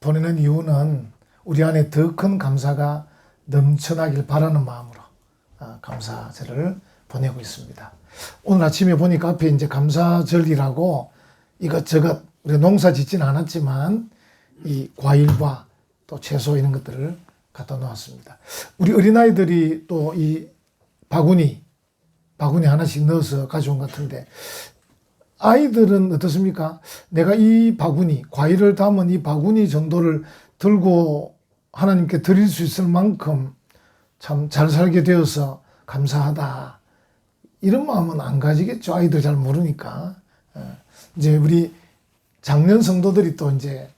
보내는 이유는 우리 안에 더 큰 감사가 넘쳐나길 바라는 마음으로 감사절을 보내고 있습니다. 오늘 아침에 보니까 앞에 이제 감사절이라고 이것저것 우리가 농사 짓지는 않았지만 이 과일과 또 채소 이런 것들을 갖다 놓았습니다. 우리 어린아이들이 또 이 바구니 하나씩 넣어서 가져온 것 같은데 아이들은 어떻습니까? 내가 이 바구니, 과일을 담은 이 바구니 정도를 들고 하나님께 드릴 수 있을 만큼 참 잘 살게 되어서 감사하다. 이런 마음은 안 가지겠죠. 아이들 잘 모르니까. 이제 우리 작년 성도들이 또 이제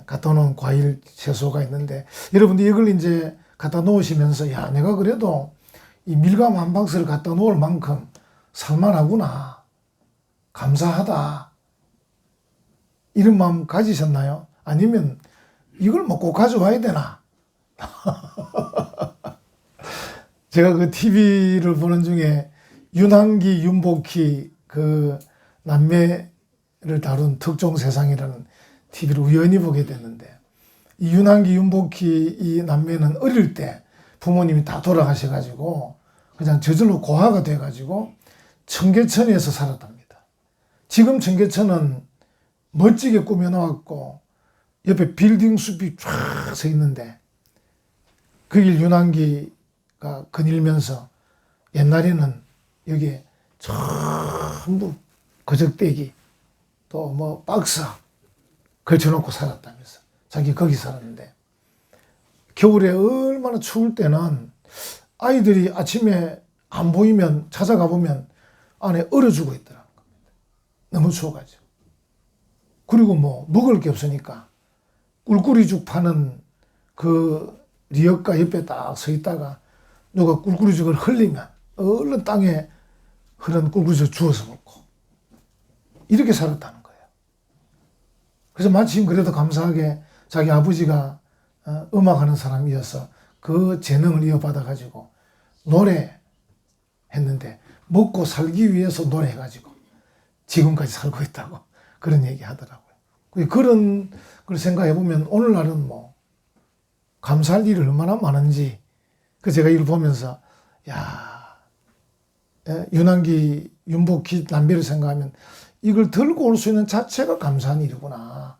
갖다 놓은 과일, 채소가 있는데 여러분들 이걸 이제 갖다 놓으시면서 야, 내가 그래도 이 밀감 한 박스를 갖다 놓을 만큼 살만하구나. 감사하다. 이런 마음 가지셨나요? 아니면 이걸 뭐 꼭 가져와야 되나? 제가 그 TV를 보는 중에 윤한기, 윤복희 그 남매를 다룬 특종세상이라는 TV를 우연히 보게 됐는데 이 윤한기, 윤복희 이 남매는 어릴 때 부모님이 다 돌아가셔가지고 그냥 저절로 고아가 돼가지고 청계천에서 살았답니다. 지금 청계천은 멋지게 꾸며놓았고 옆에 빌딩 숲이 쫙 서 있는데 그 길 윤한기가 거닐면서 옛날에는 여기에 전부 거적대기 또 뭐 박사 걸쳐놓고 살았다면서 자기 거기 살았는데 겨울에 얼마나 추울 때는 아이들이 아침에 안 보이면 찾아가 보면 안에 얼어 죽어 있더라고요. 너무 추워가지고. 그리고 뭐 먹을 게 없으니까 꿀꿀이죽 파는 그 리역가 옆에 딱 서 있다가 누가 꿀꿀이죽을 흘리면 얼른 땅에 흐른 꿀꿀이죽 주워서 먹고 이렇게 살았다는 거예요. 그래서 마침 그래도 감사하게 자기 아버지가 음악하는 사람이어서 그 재능을 이어받아가지고 노래했는데 먹고 살기 위해서 노래해가지고 지금까지 살고 있다고 그런 얘기 하더라고요. 그런 걸 생각해 보면 오늘날은 뭐 감사할 일이 얼마나 많은지 그 제가 이걸 보면서 야 윤한기, 윤복희 남매를 생각하면 이걸 들고 올 수 있는 자체가 감사한 일이구나.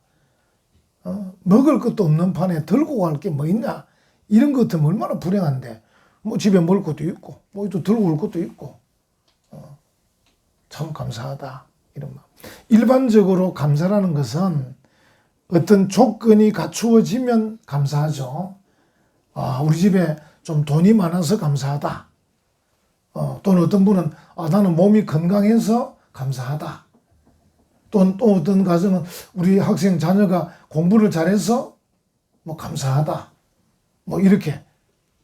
먹을 것도 없는 판에 들고 갈 게 뭐 있냐 이런 것 같으면 얼마나 불행한데 뭐 집에 먹을 것도 있고 뭐 또 들고 올 것도 있고 참 감사하다 이런 마음. 일반적으로 감사라는 것은 어떤 조건이 갖추어지면 감사하죠. 우리 집에 좀 돈이 많아서 감사하다. 또는 어떤 분은 나는 몸이 건강해서 감사하다. 또 어떤 가정은 우리 학생 자녀가 공부를 잘해서 뭐 감사하다. 뭐 이렇게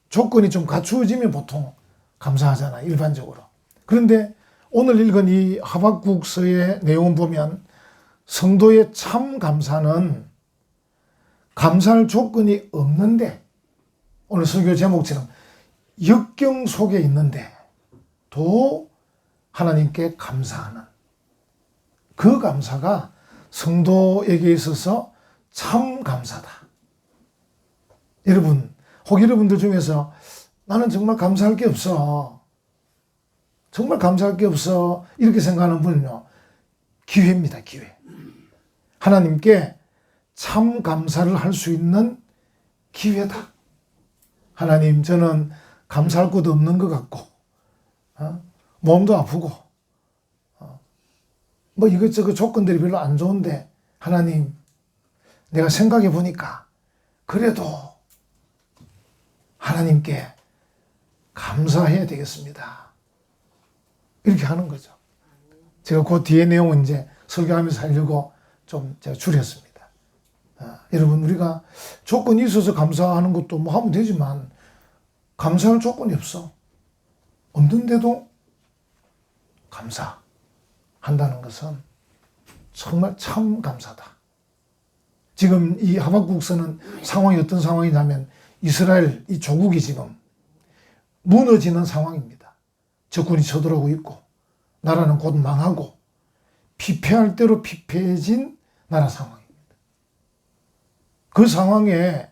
조건이 좀 갖추어지면 보통 감사하잖아, 일반적으로. 그런데 오늘 읽은 이 하박국서의 내용을 보면 성도의 참 감사는 감사할 조건이 없는데 오늘 설교 제목처럼 역경 속에 있는데 도 하나님께 감사하는 그 감사가 성도에게 있어서 참 감사다. 여러분, 혹 여러분들 중에서 나는 정말 감사할 게 없어. 정말 감사할 게 없어. 이렇게 생각하는 분은요. 기회입니다. 기회. 하나님께 참 감사를 할 수 있는 기회다. 하나님, 저는 감사할 것도 없는 것 같고 몸도 아프고 뭐 이것저것 조건들이 별로 안 좋은데 하나님, 내가 생각해 보니까 그래도 하나님께 감사해야 되겠습니다. 이렇게 하는 거죠. 제가 그 뒤에 내용은 이제 설교하면서 하려고 좀 제가 줄였습니다. 여러분, 우리가 조건이 있어서 감사하는 것도 뭐 하면 되지만 감사할 조건이 없어. 없는데도 감사한다는 것은 정말 참 감사다. 지금 이 하박국서는 상황이 어떤 상황이냐면 이스라엘 이 조국이 지금 무너지는 상황입니다. 적군이 쳐들어오고 있고 나라는 곧 망하고 피폐할 대로 피폐해진 나라 상황입니다. 그 상황에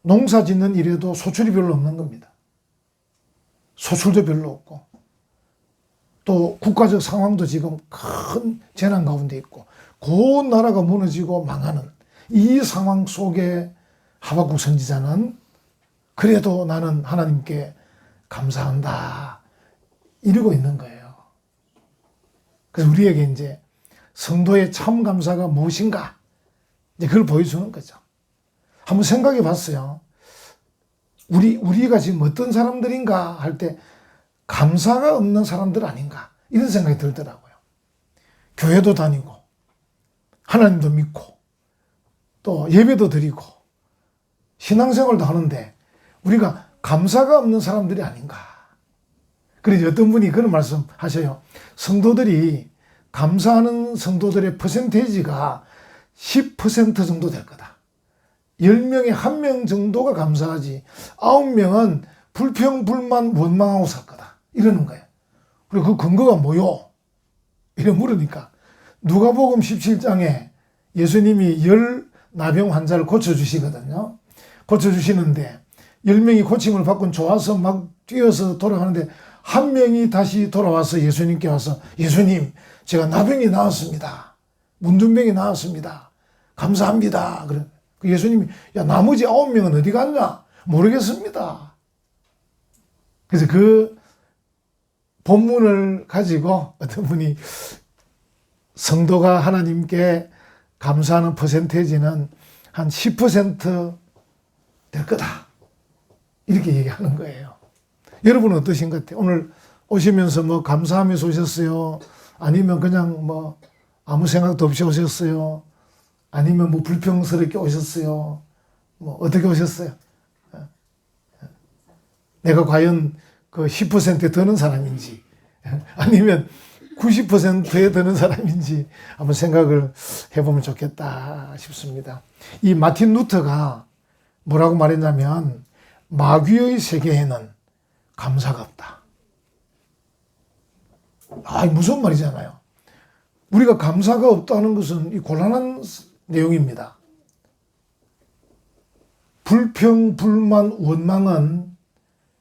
농사 짓는 일에도 소출이 별로 없는 겁니다. 소출도 별로 없고 또 국가적 상황도 지금 큰 재난 가운데 있고 그 나라가 무너지고 망하는 이 상황 속에 하박국 선지자는 그래도 나는 하나님께 감사한다 이러고 있는 거예요. 그래서 우리에게 이제 성도의 참 감사가 무엇인가 이제 그걸 보여주는 거죠. 한번 생각해 봤어요. 우리가 지금 어떤 사람들인가 할 때 감사가 없는 사람들 아닌가 이런 생각이 들더라고요. 교회도 다니고 하나님도 믿고 또 예배도 드리고 신앙생활도 하는데 우리가 감사가 없는 사람들이 아닌가. 그래서 어떤 분이 그런 말씀 하셔요. 성도들이 감사하는 성도들의 퍼센테이지가 10% 정도 될 거다. 10명에 1명 정도가 감사하지 9명은 불평, 불만, 원망하고 살 거다. 이러는 거예요. 그리고 그 근거가 뭐요? 이래 물으니까 누가복음 17장에 예수님이 나병 환자를 고쳐주시거든요. 고쳐주시는데 10명이 고침을 받고 좋아서 막 뛰어서 돌아가는데 한 명이 다시 돌아와서 예수님께 와서 예수님 제가 나병이 나았습니다. 문둥병이 나았습니다. 감사합니다. 그래. 예수님이 야 나머지 9명은 어디 갔냐? 모르겠습니다. 그래서 그 본문을 가지고 어떤 분이 성도가 하나님께 감사하는 퍼센테이지는 한 10% 될 거다. 이렇게 얘기하는 거예요. 여러분은 어떠신 것 같아요? 오늘 오시면서 뭐 감사하면서 오셨어요? 아니면 그냥 뭐 아무 생각도 없이 오셨어요? 아니면 뭐 불평스럽게 오셨어요? 뭐 어떻게 오셨어요? 내가 과연 그 10%에 드는 사람인지 아니면 90%에 드는 사람인지 한번 생각을 해보면 좋겠다 싶습니다. 이 마틴 루터가 뭐라고 말했냐면 마귀의 세계에는 감사가 없다. 무슨 말이잖아요. 우리가 감사가 없다는 것은 이 곤란한 내용입니다. 불평, 불만, 원망은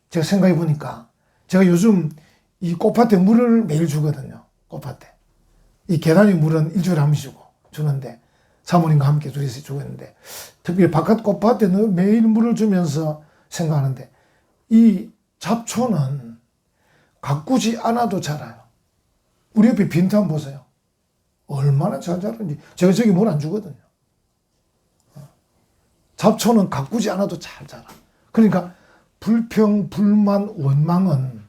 제가 생각해 보니까 제가 요즘 이 꽃밭에 물을 매일 주거든요. 꽃밭에. 이 계단에 물은 일주일에 한 번씩 주는데 사모님과 함께 둘이서 주고 있는데 특별히 바깥 꽃밭에는 매일 물을 주면서 생각하는데 이 잡초는 가꾸지 않아도 자라요. 우리 옆에 빈탄 보세요. 얼마나 잘 자라는지. 제가 저기 물 안 주거든요. 잡초는 가꾸지 않아도 잘 자라. 그러니까 불평, 불만, 원망은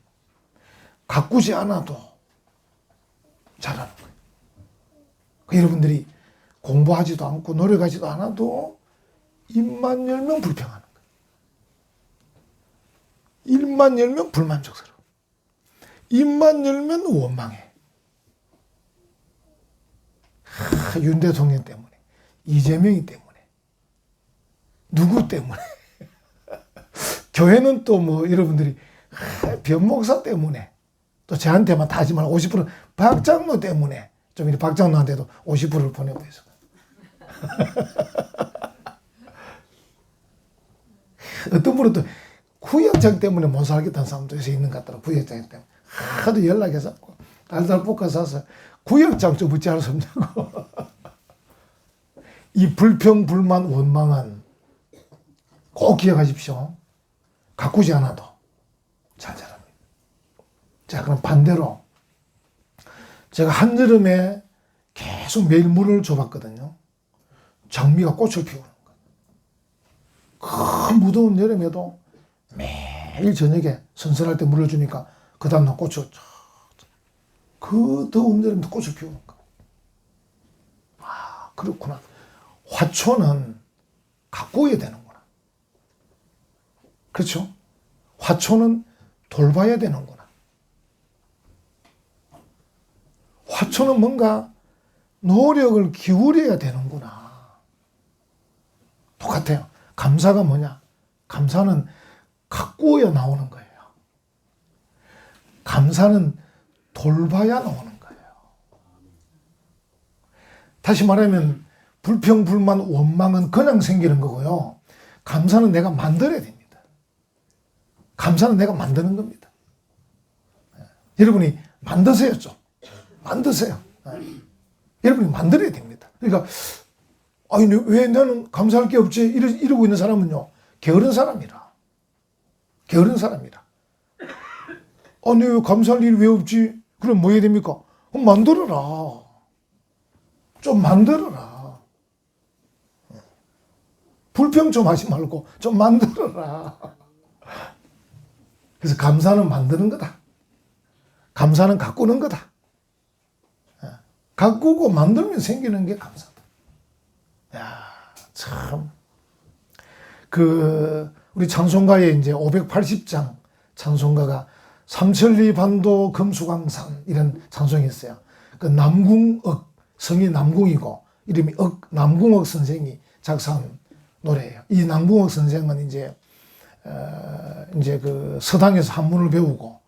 가꾸지 않아도 자라는 거예요. 여러분들이 공부하지도 않고 노력하지도 않아도 입만 열면 불평하는 거예요. 입만 열면 불만족스러워. 입만 열면 원망해. 윤 대통령 때문에, 이재명이 때문에, 누구 때문에. 교회는 또 뭐 여러분들이 변 목사 때문에 또 저한테만 다 하지 말고 50% 박장로 때문에 좀 이렇게 박장로한테도 50%를 보내고 있어. 어떤 분은 또 구역장 때문에 못 살겠다는 사람도 요새 있는 것 같더라고. 구역장 때문에 하도 연락해서 달달 볶아 사서 구역장 좀 붙지 않을 수 없냐고. 이 불평, 불만, 원망은 꼭 기억하십시오. 가꾸지 않아도 잘 자랍니다. 자, 그럼 반대로 제가 한여름에 계속 매일 물을 줘봤거든요. 장미가 꽃을 피우는 거예요. 큰 무더운 여름에도 매일 저녁에 선선할 때 물을 주니까 그 다음날 꽃을 그 더운 여름에도 꽃을 피우는 거예요. 아, 그렇구나. 화초는 가꾸어야 되는구나. 그렇죠? 화초는 돌봐야 되는구나. 화초는 뭔가 노력을 기울여야 되는구나. 똑같아요. 감사가 뭐냐? 감사는 가꾸어야 나오는 거예요. 감사는 돌봐야 나오는 거예요. 다시 말하면 불평, 불만, 원망은 그냥 생기는 거고요. 감사는 내가 만들어야 됩니다. 감사는 내가 만드는 겁니다. 여러분이 만드세요, 좀. 만드세요. 여러분이 만들어야 됩니다. 그러니까, 아니, 왜 나는 감사할 게 없지? 이러고 있는 사람은요, 게으른 사람이라. 게으른 사람이라. 아니, 왜 감사할 일이 왜 없지? 그럼 뭐 해야 됩니까? 그럼 만들어라. 좀 만들어라. 불평 좀 하지 말고 좀 만들어라. 그래서 감사는 만드는 거다. 감사는 가꾸는 거다. 가꾸고 만들면 생기는 게 감사다. 야, 참. 우리 찬송가에 이제 580장 찬송가가 삼천리 반도 금수강산 이런 찬송이 있어요. 그 남궁억, 성이 남궁이고 이름이 남궁억 선생이 작사한 노래예요. 이 남궁억 선생은 이제 그 서당에서 한문을 배우고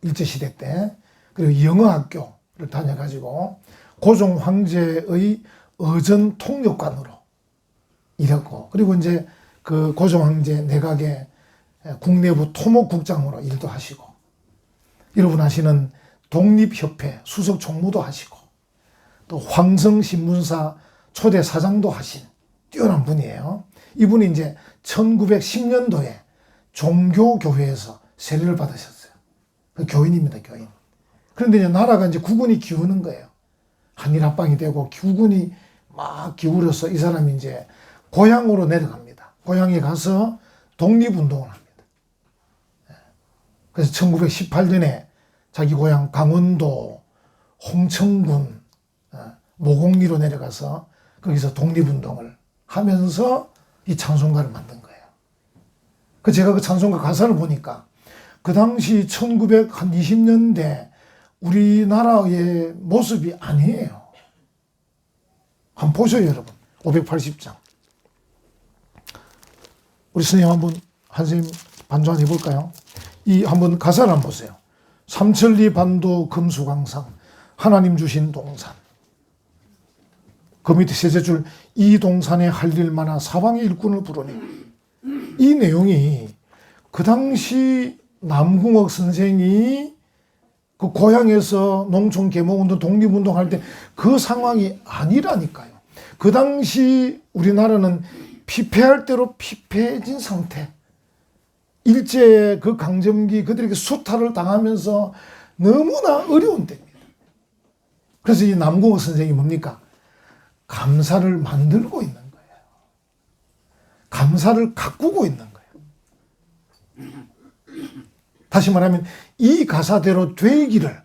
일제시대 때 그리고 영어학교를 다녀가지고 고종 황제의 어전 통역관으로 일했고 그리고 이제 그 고종 황제 내각의 국내부 토목국장으로 일도 하시고 여러분 아시는 독립협회 수석 총무도 하시고 또 황성신문사 초대 사장도 하신 뛰어난 분이에요. 이분이 이제 1910년도에 종교교회에서 세례를 받으셨어요. 그 교인입니다, 교인. 그런데 이제 나라가 이제 국군이 기우는 거예요. 한일 합방이 되고 국군이 막 기울여서 이 사람이 이제 고향으로 내려갑니다. 고향에 가서 독립운동을 합니다. 그래서 1918년에 자기 고향 강원도 홍천군 모곡리로 내려가서 거기서 독립운동을 하면서 이 찬송가를 만든 거예요. 제가 그 찬송가 가사를 보니까 그 당시 1920년대 우리나라의 모습이 아니에요. 한번 보셔요, 여러분. 580장. 우리 선생님 한번 한선생님 반주 한번 해볼까요? 이 한번 가사를 한번 보세요. 삼천리 반도 금수강산 하나님 주신 동산. 그 밑에 셋째 줄 이 동산에 할 일 많아 사방의 일꾼을 부르니. 이 내용이 그 당시 남궁억 선생이 그 고향에서 농촌 계몽운동 독립운동 할 때 그 상황이 아니라니까요. 그 당시 우리나라는 피폐할 대로 피폐해진 상태. 일제 그 강점기 그들에게 수탈을 당하면서 너무나 어려운 때입니다. 그래서 이 남궁억 선생이 뭡니까? 감사를 만들고 있는 거예요. 감사를 가꾸고 있는 거예요. 다시 말하면 이 가사대로 되기를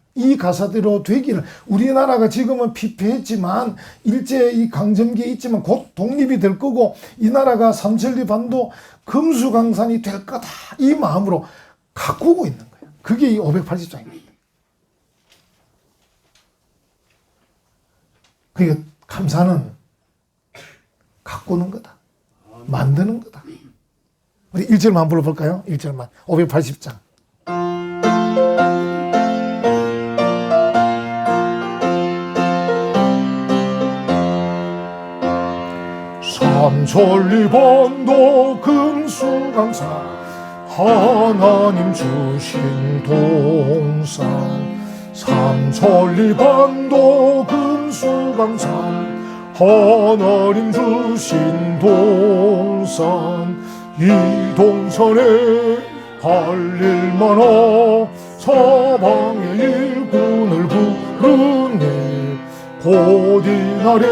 우리나라가 지금은 피폐했지만 일제 이 강점기에 있지만 곧 독립이 될 거고 이 나라가 삼천리 반도 금수강산이 될 거다. 이 마음으로 가꾸고 있는 거예요. 그게 이 580장입니다. 그러니까 감사는 가꾸는 거다. 만드는 거다. 우리 1절만 불러볼까요? 1절만. 580장. 삼천리 반도 금수강산 하나님 주신 동산 삼천리 반도 금수강산 하나님 주신 동산 이 동산에 할 일 많아 사방의 일꾼을 부르네 곧 이날에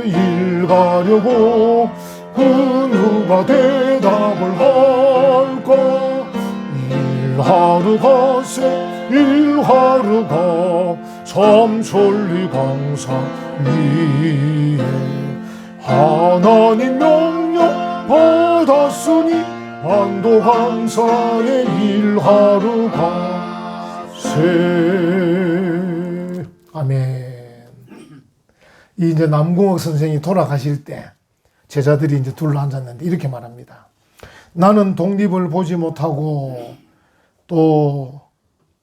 일 가려고 그 누가 대답을 할까 일하러 가세 일하러 가 삼천리 강산 위에 하나님 명령 받았으니 반도 강산에 일하러 가세. 아멘. 이 이제 남궁억 선생이 돌아가실 때 제자들이 이제 둘러 앉았는데 이렇게 말합니다. 나는 독립을 보지 못하고 또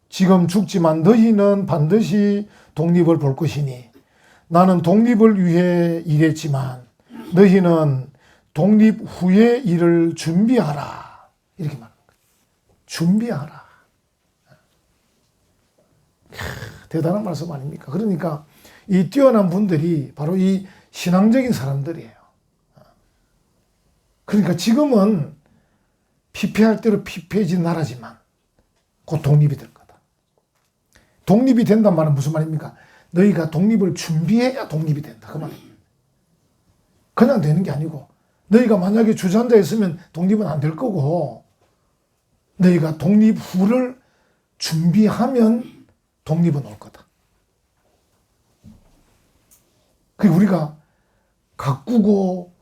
지금 죽지만 너희는 반드시 독립을 볼 것이니 나는 독립을 위해 일했지만 너희는 독립 후의 일을 준비하라. 이렇게 말합니다. 준비하라. 대단한 말씀 아닙니까? 그러니까 이 뛰어난 분들이 바로 이 신앙적인 사람들이에요. 그러니까 지금은 피폐할 대로 피폐해진 나라지만 곧 독립이 될 거다. 독립이 된단 말은 무슨 말입니까? 너희가 독립을 준비해야 독립이 된다. 그 말이에요. 그냥 되는 게 아니고 너희가 만약에 주저앉아있으면 독립은 안 될 거고 너희가 독립 후를 준비하면 독립은 올 거다. 그리고 우리가 가꾸고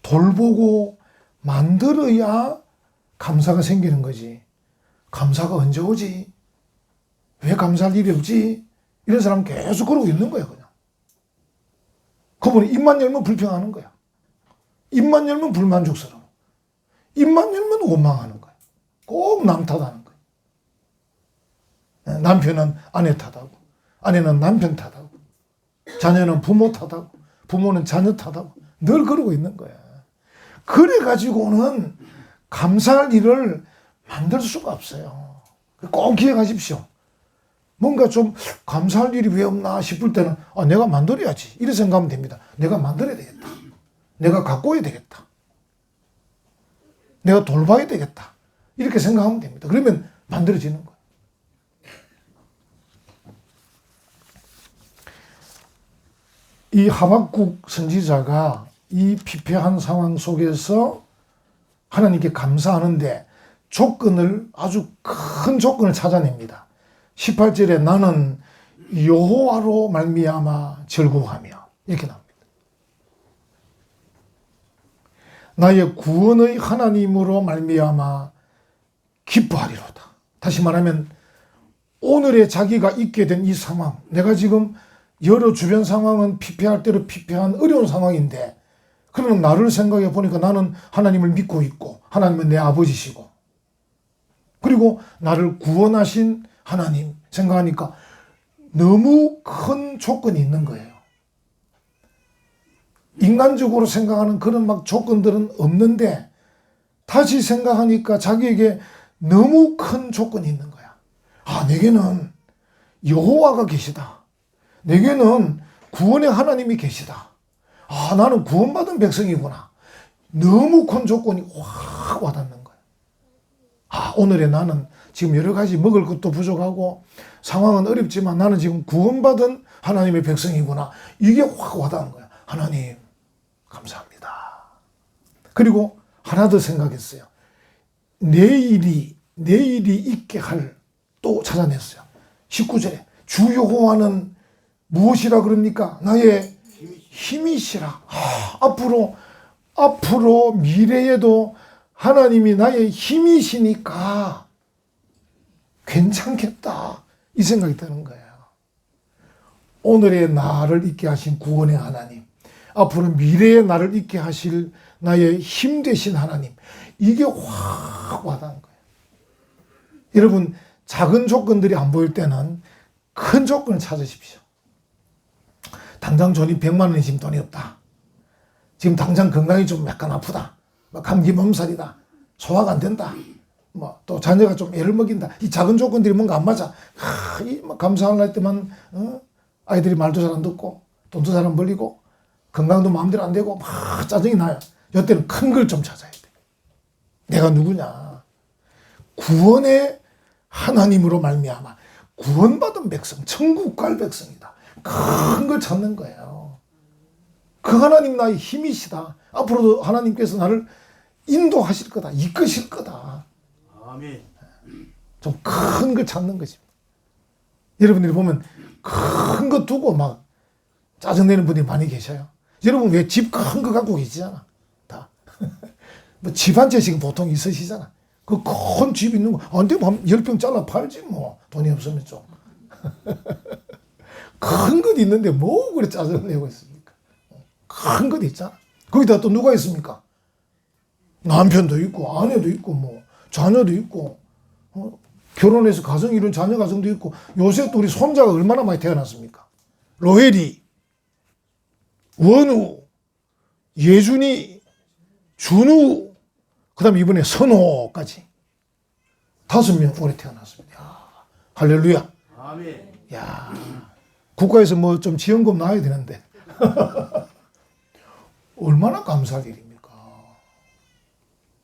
돌보고 만들어야 감사가 생기는 거지. 감사가 언제 오지? 왜 감사할 일이 없지? 이런 사람 계속 그러고 있는 거야, 그냥. 그분이 입만 열면 불평하는 거야. 입만 열면 불만족스러워. 입만 열면 원망하는 거야. 꼭 남 탓하는 거야. 남편은 아내 탓하고, 아내는 남편 탓하고, 자녀는 부모 탓하고, 부모는 자녀 탓하고, 늘 그러고 있는 거야. 그래가지고는 감사할 일을 만들 수가 없어요. 꼭 기억하십시오. 뭔가 좀 감사할 일이 왜 없나 싶을 때는 내가 만들어야지. 이렇게 생각하면 됩니다. 내가 만들어야 되겠다. 내가 가꿔야 되겠다. 내가 돌봐야 되겠다. 이렇게 생각하면 됩니다. 그러면 만들어지는 거예요. 이 하박국 선지자가 이 피폐한 상황 속에서 하나님께 감사하는데 아주 큰 조건을 찾아냅니다. 18절에 나는 여호와로 말미암아 즐거워하며 이렇게 나옵니다. 나의 구원의 하나님으로 말미암아 기뻐하리로다. 다시 말하면 오늘의 자기가 있게 된 이 상황, 내가 지금 여러 주변 상황은 피폐할 대로 피폐한 어려운 상황인데 그러면 나를 생각해 보니까 나는 하나님을 믿고 있고 하나님은 내 아버지시고 그리고 나를 구원하신 하나님 생각하니까 너무 큰 조건이 있는 거예요. 인간적으로 생각하는 그런 막 조건들은 없는데 다시 생각하니까 자기에게 너무 큰 조건이 있는 거야. 내게는 여호와가 계시다. 내게는 구원의 하나님이 계시다. 나는 구원받은 백성이구나. 너무 큰 조건이 확 와닿는 거야. 오늘의 나는 지금 여러 가지 먹을 것도 부족하고 상황은 어렵지만 나는 지금 구원받은 하나님의 백성이구나. 이게 확 와닿는 거야. 하나님 감사합니다. 그리고 하나 더 생각했어요. 내일이 있게 할 또 찾아냈어요. 19절에 주 여호와는 무엇이라 그럽니까? 나의 힘이시라. 앞으로 미래에도 하나님이 나의 힘이시니까 괜찮겠다. 이 생각이 드는 거예요. 오늘의 나를 있게 하신 구원의 하나님, 앞으로 미래의 나를 있게 하실 나의 힘 되신 하나님, 이게 확 와닿은 거예요. 여러분, 작은 조건들이 안 보일 때는 큰 조건을 찾으십시오. 당장 돈이 100만 원이 지금 돈이 없다. 지금 당장 건강이 좀 약간 아프다. 감기 몸살이다. 소화가 안 된다. 또 자녀가 좀 애를 먹인다. 이 작은 조건들이 뭔가 안 맞아. 감사할 때만 아이들이 말도 잘 안 듣고 돈도 잘 안 벌리고 건강도 마음대로 안 되고 막 짜증이 나요. 이때는 큰 걸 좀 찾아야 돼. 내가 누구냐. 구원의 하나님으로 말미암아 구원받은 백성, 천국 갈 백성이다. 큰 걸 찾는 거예요. 그 하나님 나의 힘이시다. 앞으로도 하나님께서 나를 인도하실 거다. 이끄실 거다. 아멘. 좀 큰 걸 찾는 거지. 여러분들이 보면 큰 거 두고 막 짜증내는 분이 많이 계셔요. 여러분 왜 집 큰 거 갖고 계시잖아. 다. 집 한 채 지금 보통 있으시잖아. 그 큰 집 있는 거, 안 되면 10평 잘라 팔지 뭐. 돈이 없으면 좀. 큰 것 있는데 뭐 그래 짜증을 내고 있습니까? 큰 것 있잖아. 거기다 또 누가 있습니까? 남편도 있고, 아내도 있고, 자녀도 있고, 결혼해서 가정 이룬 자녀 가정도 있고, 요새 또 우리 손자가 얼마나 많이 태어났습니까? 로엘이, 원우, 예준이, 준우, 그 다음에 이번에 선호까지 5명 올해 태어났습니다. 야, 할렐루야. 아멘. 야, 국가에서 뭐 좀 지원금 나와야 되는데 얼마나 감사할 일입니까?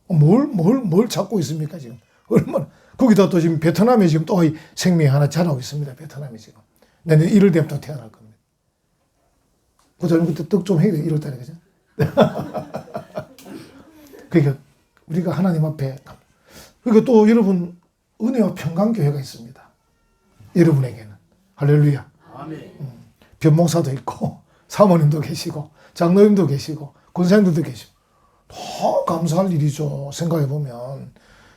뭘 찾고 있습니까 지금? 얼마나. 거기다 또 지금 베트남에 지금 또 생명이 하나 자라고 있습니다. 베트남에 지금. 내년 1월 되면 또 태어날 겁니다. 그 전부터 떡 좀 해야 돼. 1월 달에, 그죠? 그러니까 우리가 하나님 앞에, 그러니까 또 여러분, 은혜와 평강교회가 있습니다. 여러분에게는. 할렐루야. 아멘. 변목사도 있고, 사모님도 계시고, 장로님도 계시고, 권사님들도 계시고. 더 감사할 일이죠. 생각해보면.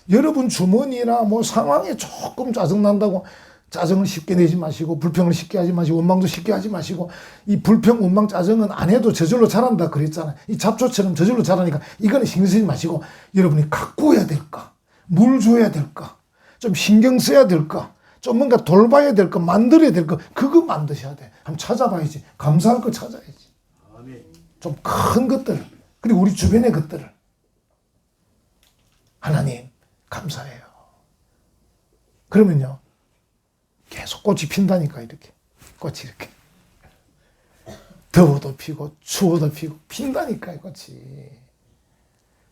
여러분 주머니나 뭐 상황에 조금 짜증난다고 짜증을 쉽게 내지 마시고, 불평을 쉽게 하지 마시고, 원망도 쉽게 하지 마시고, 이 불평, 원망, 짜증은 안 해도 저절로 자란다 그랬잖아요. 이 잡초처럼 저절로 자라니까 이거는 신경 쓰지 마시고, 여러분이 가꾸어야 될까? 물 줘야 될까? 좀 신경 써야 될까? 좀 뭔가 돌봐야 될까? 만들어야 될까? 그거 만드셔야 돼. 한번 찾아봐야지. 감사할 거 찾아야지. 아멘. 좀 큰 것들, 그리고 우리 주변의 것들을. 하나님, 감사해요. 그러면요, 계속 꽃이 핀다니까, 이렇게. 꽃이 이렇게. 더워도 피고, 추워도 피고, 핀다니까요, 꽃이.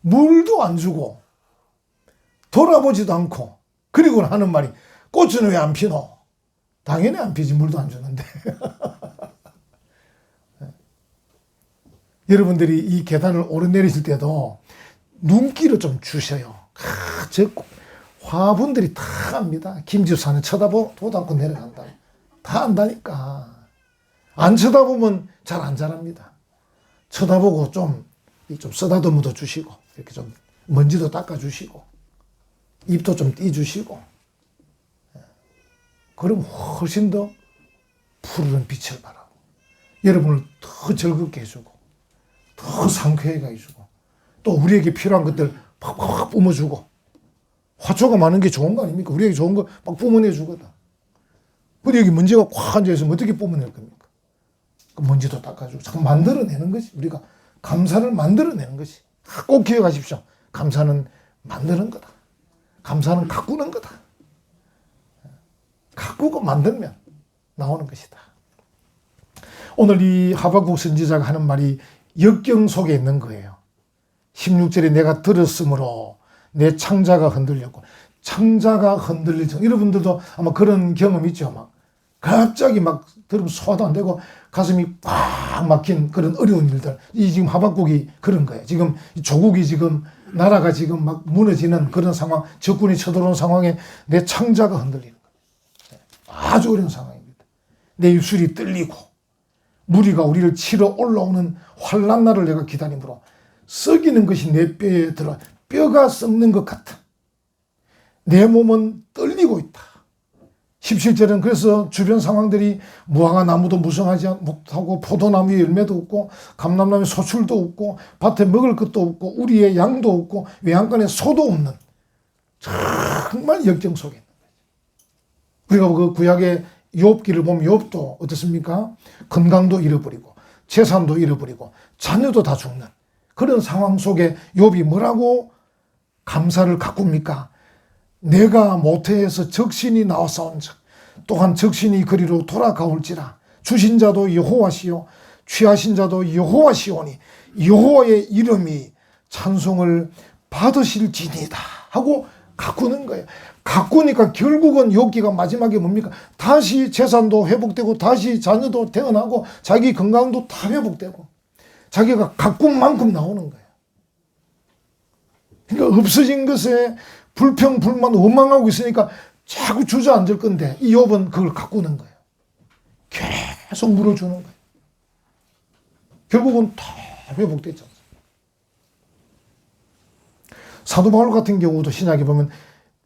물도 안 주고, 돌아보지도 않고, 그리고 하는 말이, 꽃은 왜 안 피노? 당연히 안 피지, 물도 안 주는데. 여러분들이 이 계단을 오르내리실 때도 눈길을 좀 주셔요. 저 화분들이 다 압니다. 김집사는 쳐다보도 않고 내려간다. 다 안다니까. 안 쳐다보면 잘 안 자랍니다. 쳐다보고 좀 쓰다듬어도 주시고, 이렇게 좀 먼지도 닦아주시고, 잎도 좀 띄주시고, 그럼 훨씬 더 푸르른 빛을 발하고, 여러분을 더 즐겁게 해주고, 더 상쾌하게 해주고, 또 우리에게 필요한 것들 팍팍 뿜어주고, 화초가 많은 게 좋은 거 아닙니까? 우리에게 좋은 거 막 뿜어내주거든. 근데 여기 먼지가 꽉 앉아있으면 어떻게 뿜어낼 겁니까? 그 먼지도 닦아주고, 자꾸 만들어내는 것이, 우리가 감사를 만들어내는 것이. 꼭 기억하십시오. 감사는 만드는 거다. 감사는 가꾸는 거다. 가꾸고 만들면 나오는 것이다. 오늘 이 하박국 선지자가 하는 말이 역경 속에 있는 거예요. 16절에 내가 들었으므로 내 창자가 흔들렸고, 창자가 흔들릴 정. 여러분들도 아마 그런 경험 있죠. 막 갑자기 막 들으면 소화도 안 되고 가슴이 꽉 막힌 그런 어려운 일들. 이 지금 하박국이 그런 거예요. 지금 조국이 지금 나라가 지금 막 무너지는 그런 상황, 적군이 쳐들어오는 상황에 내 창자가 흔들리는 거예요. 아주 어려운 상황입니다. 내 입술이 떨리고 무리가 우리를 치러 올라오는 환난 날을 내가 기다림으로 썩이는 것이 내 뼈에 들어 뼈가 썩는 것 같아. 내 몸은 떨리고 있다. 17절은 그래서 주변 상황들이 무화과 나무도 무성하지 못하고 포도나무에 열매도 없고 감람나무에 소출도 없고 밭에 먹을 것도 없고 우리의 양도 없고 외양간에 소도 없는 정말 역경 속에 있는 거죠. 우리가 그 구약의 욥기를 보면 욥도 어떻습니까? 건강도 잃어버리고 재산도 잃어버리고 자녀도 다 죽는 그런 상황 속에 욥이 뭐라고 감사를 가꿉니까? 내가 모태에서 적신이 나와싸운즉 또한 적신이 그리로 돌아가올지라. 주신 자도 여호와시요 취하신 자도 여호와시오니 여호와의 이름이 찬송을 받으실지니다 하고 가꾸는 거예요. 가꾸니까 결국은 욥기가 마지막에 뭡니까? 다시 재산도 회복되고 다시 자녀도 태어나고 자기 건강도 다 회복되고 자기가 가꾼 만큼 나오는 거예요. 그러니까 없어진 것에 불평, 불만, 원망하고 있으니까 자꾸 주저앉을 건데 이 욥은 그걸 가꾸는 거예요. 계속 물어주는 거예요. 결국은 다 회복됐지 않습니까? 사도 바울 같은 경우도 신약에 보면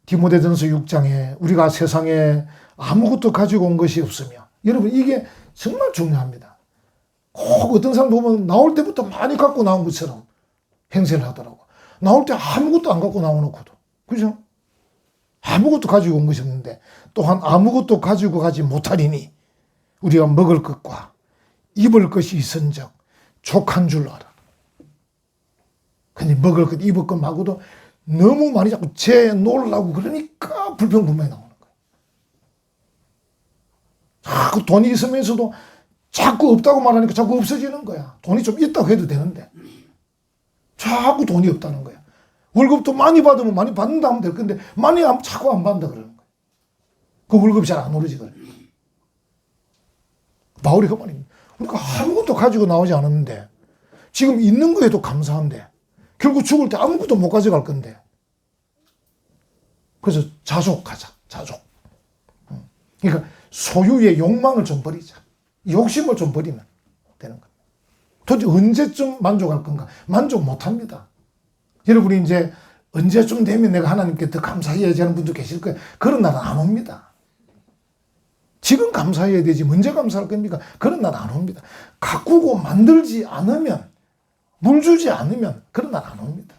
디모데전서 6장에 우리가 세상에 아무것도 가지고 온 것이 없으며, 여러분 이게 정말 중요합니다. 꼭 어떤 사람 보면 나올 때부터 많이 갖고 나온 것처럼 행세를 하더라고. 나올 때 아무것도 안 갖고 나오놓고도. 그죠? 아무것도 가지고 온 것이 없는데 또한 아무것도 가지고 가지 못하리니 우리가 먹을 것과 입을 것이 있은즉 족한 줄 알아. 근데 먹을 것, 입을 것 말고도 너무 많이 자꾸 재놓으려고 그러니까 불평불만이 나오는 거야. 자꾸 돈이 있으면서도 자꾸 없다고 말하니까 자꾸 없어지는 거야. 돈이 좀 있다고 해도 되는데 자꾸 돈이 없다는 거야. 월급도 많이 받으면 많이 받는다 하면 될 건데 많이 하면 자꾸 안 받는다 그러는 거야. 그 월급이 잘 안 오르지 그래. 바울이 그 말입니다. 우리가 아무것도 가지고 나오지 않았는데 지금 있는 거에도 감사한데 결국 죽을 때 아무것도 못 가져갈 건데. 그래서 자족하자. 자족. 그러니까 소유의 욕망을 좀 버리자. 욕심을 좀 버리면 되는 겁니다. 도대체 언제쯤 만족할 건가? 만족 못 합니다. 여러분이 이제 언제쯤 되면 내가 하나님께 더 감사해야지 하는 분도 계실 거예요. 그런 날은 안 옵니다. 지금 감사해야 되지 언제 감사할 겁니까? 그런 날은 안 옵니다. 가꾸고 만들지 않으면, 물 주지 않으면 그런 날 안 옵니다.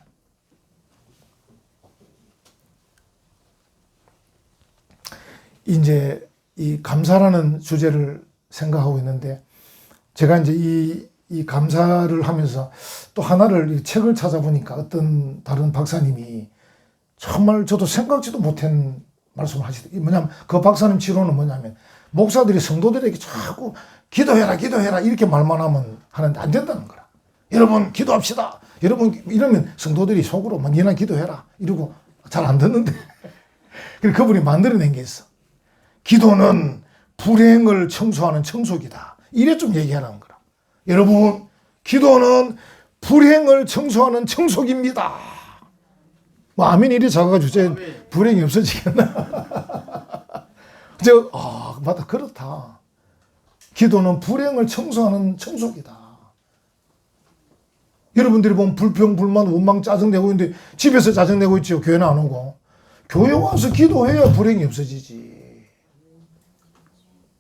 이제 이 감사라는 주제를 생각하고 있는데 제가 이제 이 감사를 하면서 또 하나를 이 책을 찾아보니까 어떤 다른 박사님이 정말 저도 생각지도 못한 말씀을 하시더라고요. 뭐냐면 그 박사님 지론은 뭐냐면 목사들이 성도들에게 자꾸 기도해라 기도해라 이렇게 말만 하면 하는데 안 된다는 거라. 여러분 기도합시다. 여러분 이러면 성도들이 속으로 뭐 니나 기도해라 이러고 잘 안 듣는데 그래서 그분이 만들어낸 게 있어. 기도는 불행을 청소하는 청소기다. 이래 좀 얘기하라는 거라. 여러분 기도는 불행을 청소하는 청소기입니다. 뭐 아멘 이래 작아가지고 제 불행이 없어지겠나. 맞다 그렇다. 기도는 불행을 청소하는 청소기다. 여러분들이 보면 불평, 불만, 원망, 짜증내고 있는데 집에서 짜증내고 있죠. 교회는 안 오고. 교회 와서 기도해야 불행이 없어지지.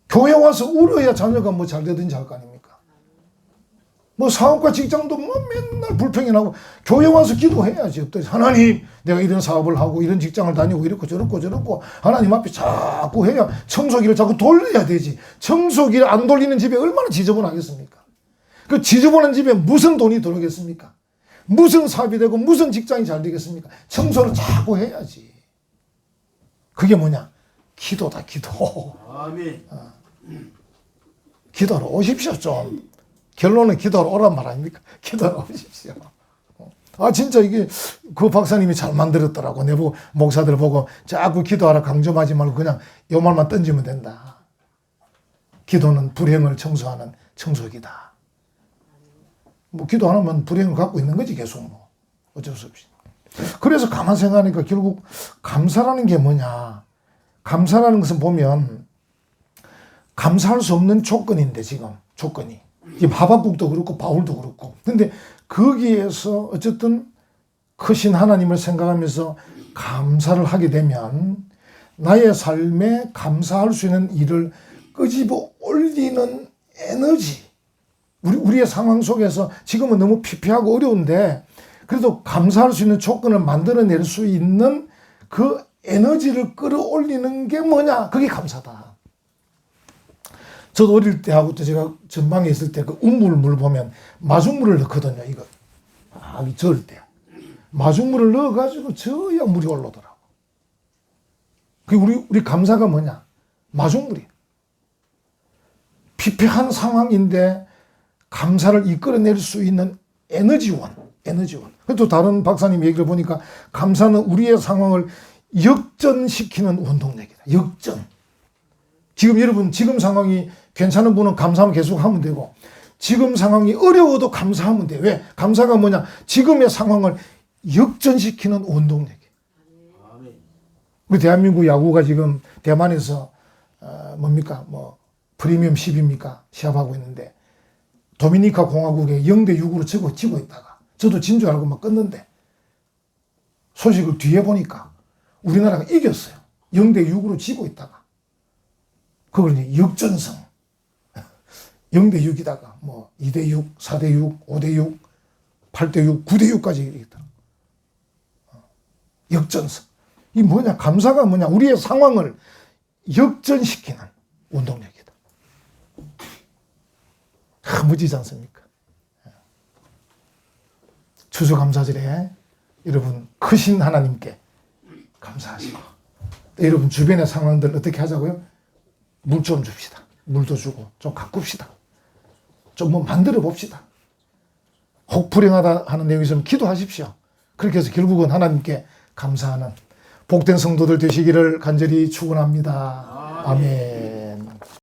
교회 와서 울어야 자녀가 뭐 잘 되든지 할 거 아닙니까? 뭐 사업과 직장도 뭐 맨날 불평이 나고 교회 와서 기도해야지. 하나님 내가 이런 사업을 하고 이런 직장을 다니고 이렇고 저렇고 하나님 앞에 자꾸 해야 청소기를 자꾸 돌려야 되지. 청소기를 안 돌리는 집에 얼마나 지저분하겠습니까? 그 지저분한 집에 무슨 돈이 들어오겠습니까? 무슨 사업이 되고 무슨 직장이 잘 되겠습니까? 청소를 자꾸 해야지. 그게 뭐냐? 기도다 기도. 아멘. 기도하러 오십시오 좀. 결론은 기도하러 오란 말 아닙니까? 기도하러 오십시오. 진짜 이게 그 박사님이 잘 만들었더라고. 내부 목사들 보고 자꾸 기도하라 강조하지 말고 그냥 요 말만 던지면 된다. 기도는 불행을 청소하는 청소기다. 뭐 기도 안 하면 불행을 갖고 있는 거지 계속 뭐 어쩔 수 없이. 그래서 가만 생각하니까 결국 감사라는 게 뭐냐. 감사라는 것은 보면 감사할 수 없는 조건인데 지금 조건이. 하박국도 그렇고 바울도 그렇고. 근데 거기에서 어쨌든 크신 하나님을 생각하면서 감사를 하게 되면 나의 삶에 감사할 수 있는 일을 끄집어 올리는 에너지. 우리의 상황 속에서 지금은 너무 피폐하고 어려운데 그래도 감사할 수 있는 조건을 만들어낼 수 있는 그 에너지를 끌어올리는 게 뭐냐? 그게 감사다. 저도 어릴 때 하고 또 제가 전방에 있을 때 그 우물물 보면 마중물을 넣거든요. 이거 저을 때 마중물을 넣어가지고 저야 물이 올라오더라고. 우리 감사가 뭐냐? 마중물이. 피폐한 상황인데 감사를 이끌어낼 수 있는 에너지원. 또 다른 박사님 얘기를 보니까 감사는 우리의 상황을 역전시키는 원동력이다. 역전. 지금 여러분 지금 상황이 괜찮은 분은 감사하면 계속 하면 되고 지금 상황이 어려워도 감사하면 돼. 왜? 감사가 뭐냐? 지금의 상황을 역전시키는 원동력이에요. 우리 대한민국 야구가 지금 대만에서 뭡니까? 뭐 프리미엄 10입니까? 시합하고 있는데 도미니카 공화국에 0대6으로 지고 있다가 저도 진 줄 알고 막 껐는데 소식을 뒤에 보니까 우리나라가 이겼어요. 0대6으로 지고 있다가 그걸 이제 역전승 0대6이다가 뭐 2대6, 4대6, 5대6, 8대6, 9대6까지 이겼다. 역전승. 이 뭐냐? 감사가 뭐냐? 우리의 상황을 역전시키는 운동력이다. 멋지지 않습니까? 추수감사절에 여러분 크신 하나님께 감사하시고 여러분 주변의 상황들 어떻게 하자고요? 물 좀 줍시다. 물도 주고 좀 가꿉시다. 좀 뭐 만들어 봅시다. 혹 불행하다 하는 내용이 있으면 기도하십시오. 그렇게 해서 결국은 하나님께 감사하는 복된 성도들 되시기를 간절히 축원합니다. 아멘.